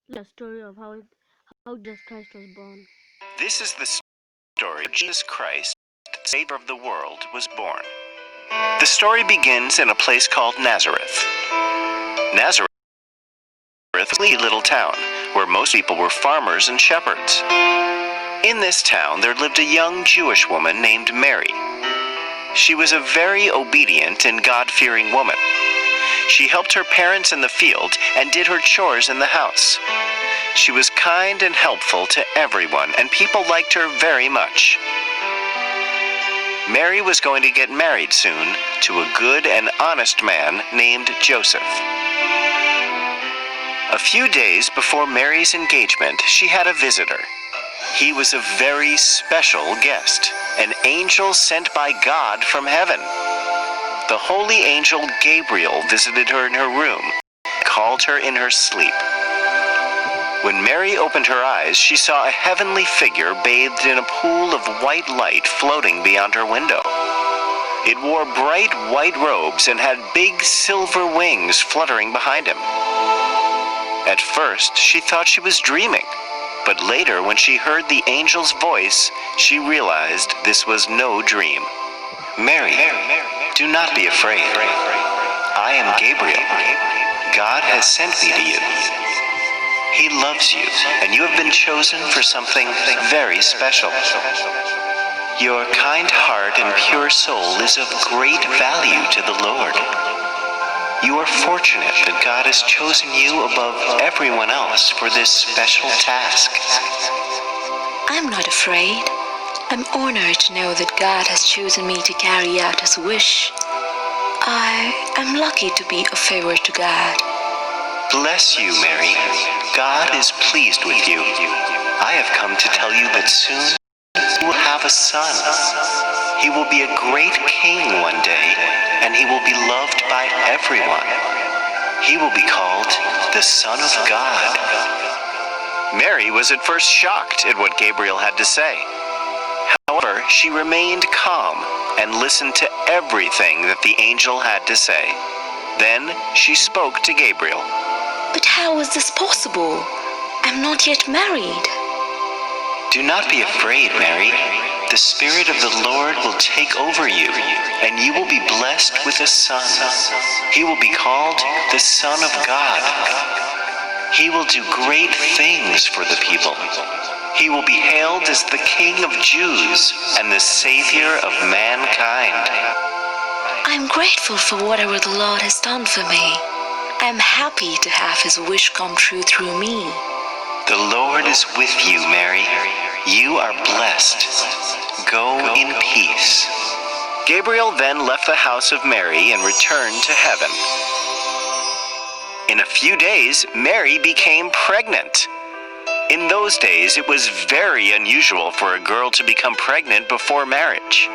The story of how Jesus Christ was born. This is the story of Jesus Christ, Savior of the world, was born. The story begins in a place called Nazareth. Nazareth is a little town where most people were farmers and shepherds. In this town, there lived a young Jewish woman named Mary. She was a very obedient and God-fearing woman. She helped her parents in the field and did her chores in the house. She was kind and helpful to everyone, and people liked her very much. Mary was going to get married soon to a good and honest man named Joseph. A few days before Mary's engagement, she had a visitor. He was a very special guest, an angel sent by God from heaven. The holy angel Gabriel visited her in her room, called her in her sleep. When Mary opened her eyes, she saw a heavenly figure bathed in a pool of white light floating beyond her window. It wore bright white robes and had big silver wings fluttering behind him. At first, she thought she was dreaming, but later, when she heard the angel's voice, she realized this was no dream. Mary, do not be afraid. I am Gabriel. God has sent me to you. He loves you, and you have been chosen for something very special. Your kind heart and pure soul is of great value to the Lord. You are fortunate that God has chosen you above everyone else for this special task. I'm not afraid. I'm honored to know that God has chosen me to carry out His wish. I am lucky to be a favor to God. Bless you, Mary. God is pleased with you. I have come to tell you that soon you will have a son. He will be a great king one day, and he will be loved by everyone. He will be called the Son of God. Mary was at first shocked at what Gabriel had to say. However, she remained calm and listened to everything that the angel had to say. Then she spoke to Gabriel. But how is this possible? I'm not yet married. Do not be afraid, Mary. The Spirit of the Lord will take over you, and you will be blessed with a son. He will be called the Son of God. He will do great things for the people. He will be hailed as the King of Jews and the Savior of mankind. I'm grateful for whatever the Lord has done for me. I'm happy to have His wish come true through me. The Lord is with you, Mary. You are blessed. Go in peace. Gabriel then left the house of Mary and returned to heaven. In a few days, Mary became pregnant. In those days, it was very unusual for a girl to become pregnant before marriage.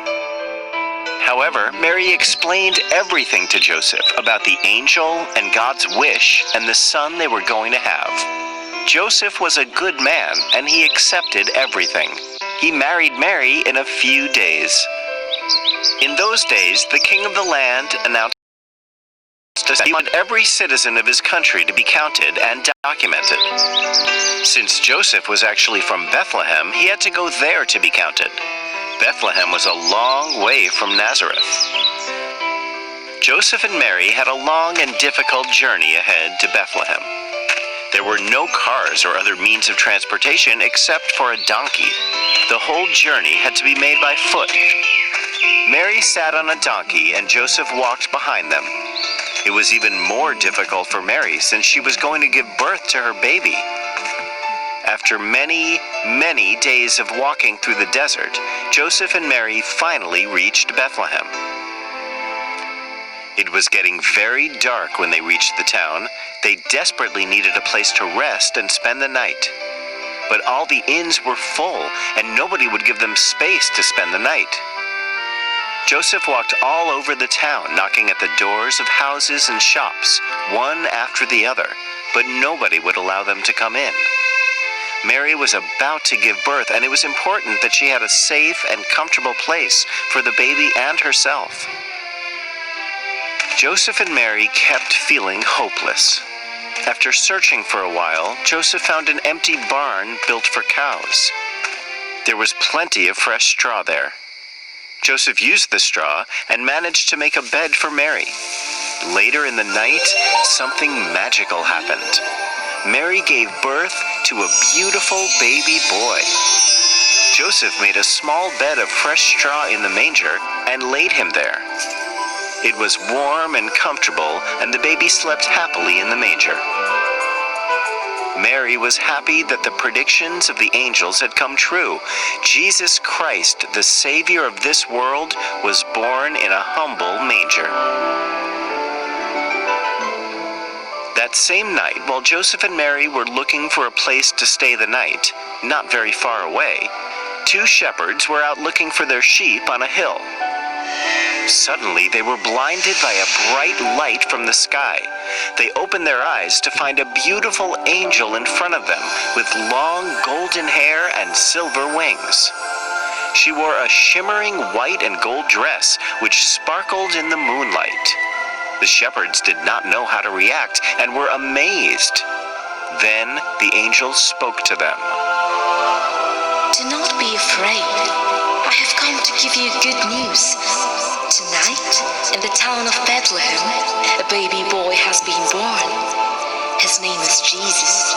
However, Mary explained everything to Joseph about the angel and God's wish and the son they were going to have. Joseph was a good man, and he accepted everything. He married Mary in a few days. In those days, the king of the land announced that he wanted every citizen of his country to be counted and documented. Since Joseph was actually from Bethlehem, he had to go there to be counted. Bethlehem was a long way from Nazareth. Joseph and Mary had a long and difficult journey ahead to Bethlehem. There were no cars or other means of transportation except for a donkey. The whole journey had to be made by foot. Mary sat on a donkey and Joseph walked behind them. It was even more difficult for Mary since she was going to give birth to her baby. After many, many days of walking through the desert, Joseph and Mary finally reached Bethlehem. It was getting very dark when they reached the town. They desperately needed a place to rest and spend the night. But all the inns were full, and nobody would give them space to spend the night. Joseph walked all over the town, knocking at the doors of houses and shops, one after the other, but nobody would allow them to come in. Mary was about to give birth, and it was important that she had a safe and comfortable place for the baby and herself. Joseph and Mary kept feeling hopeless. After searching for a while, Joseph found an empty barn built for cows. There was plenty of fresh straw there. Joseph used the straw and managed to make a bed for Mary. Later in the night, something magical happened. Mary gave birth to a beautiful baby boy. Joseph made a small bed of fresh straw in the manger and laid him there. It was warm and comfortable, and the baby slept happily in the manger. Mary was happy that the predictions of the angels had come true. Jesus Christ, the Savior of this world, was born in a humble manger. That same night, while Joseph and Mary were looking for a place to stay the night, not very far away, 2 shepherds were out looking for their sheep on a hill. Suddenly, they were blinded by a bright light from the sky. They opened their eyes to find a beautiful angel in front of them with long golden hair and silver wings. She wore a shimmering white and gold dress which sparkled in the moonlight. The shepherds did not know how to react and were amazed. Then the angel spoke to them. Do not be afraid. I have come to give you good news. Tonight, in the town of Bethlehem, a baby boy has been born. His name is Jesus.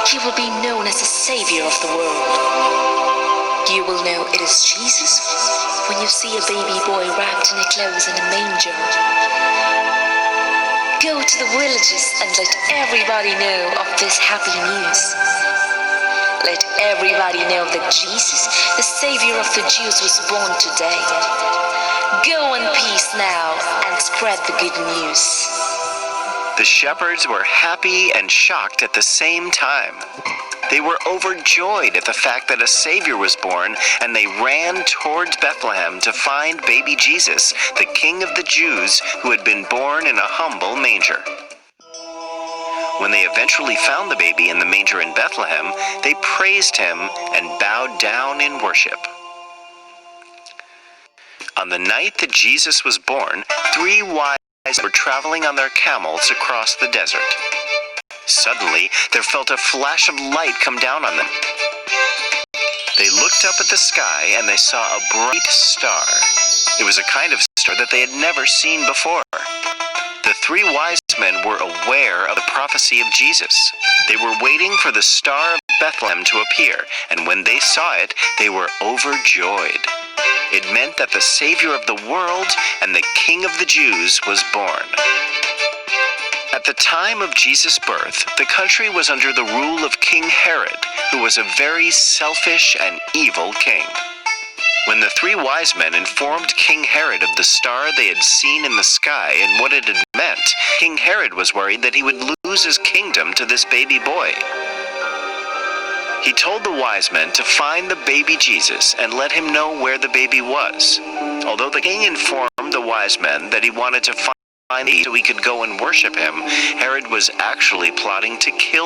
He will be known as the Savior of the world. You will know it is Jesus when you see a baby boy wrapped in a clothes in a manger. Go to the villages and let everybody know of this happy news. Let everybody know that Jesus, the Savior of the Jews, was born today. Go in peace now and spread the good news. The shepherds were happy and shocked at the same time. They were overjoyed at the fact that a Savior was born, and they ran towards Bethlehem to find baby Jesus, the King of the Jews, who had been born in a humble manger. When they eventually found the baby in the manger in Bethlehem, they praised him and bowed down in worship. On the night that Jesus was born, 3 wise men were traveling on their camels across the desert. Suddenly, there felt a flash of light come down on them. They looked up at the sky and they saw a bright star. It was a kind of star that they had never seen before. The 3 wise men were aware of the prophecy of Jesus. They were waiting for the star of Bethlehem to appear, and when they saw it, they were overjoyed. It meant that the Savior of the world and the King of the Jews was born. At the time of Jesus' birth, the country was under the rule of King Herod, who was a very selfish and evil king. When the 3 wise men informed King Herod of the star they had seen in the sky and what it had meant, King Herod was worried that he would lose his kingdom to this baby boy. He told the wise men to find the baby Jesus and let him know where the baby was. Although the king informed the wise men that he wanted to find him so he could go and worship him, Herod was actually plotting to kill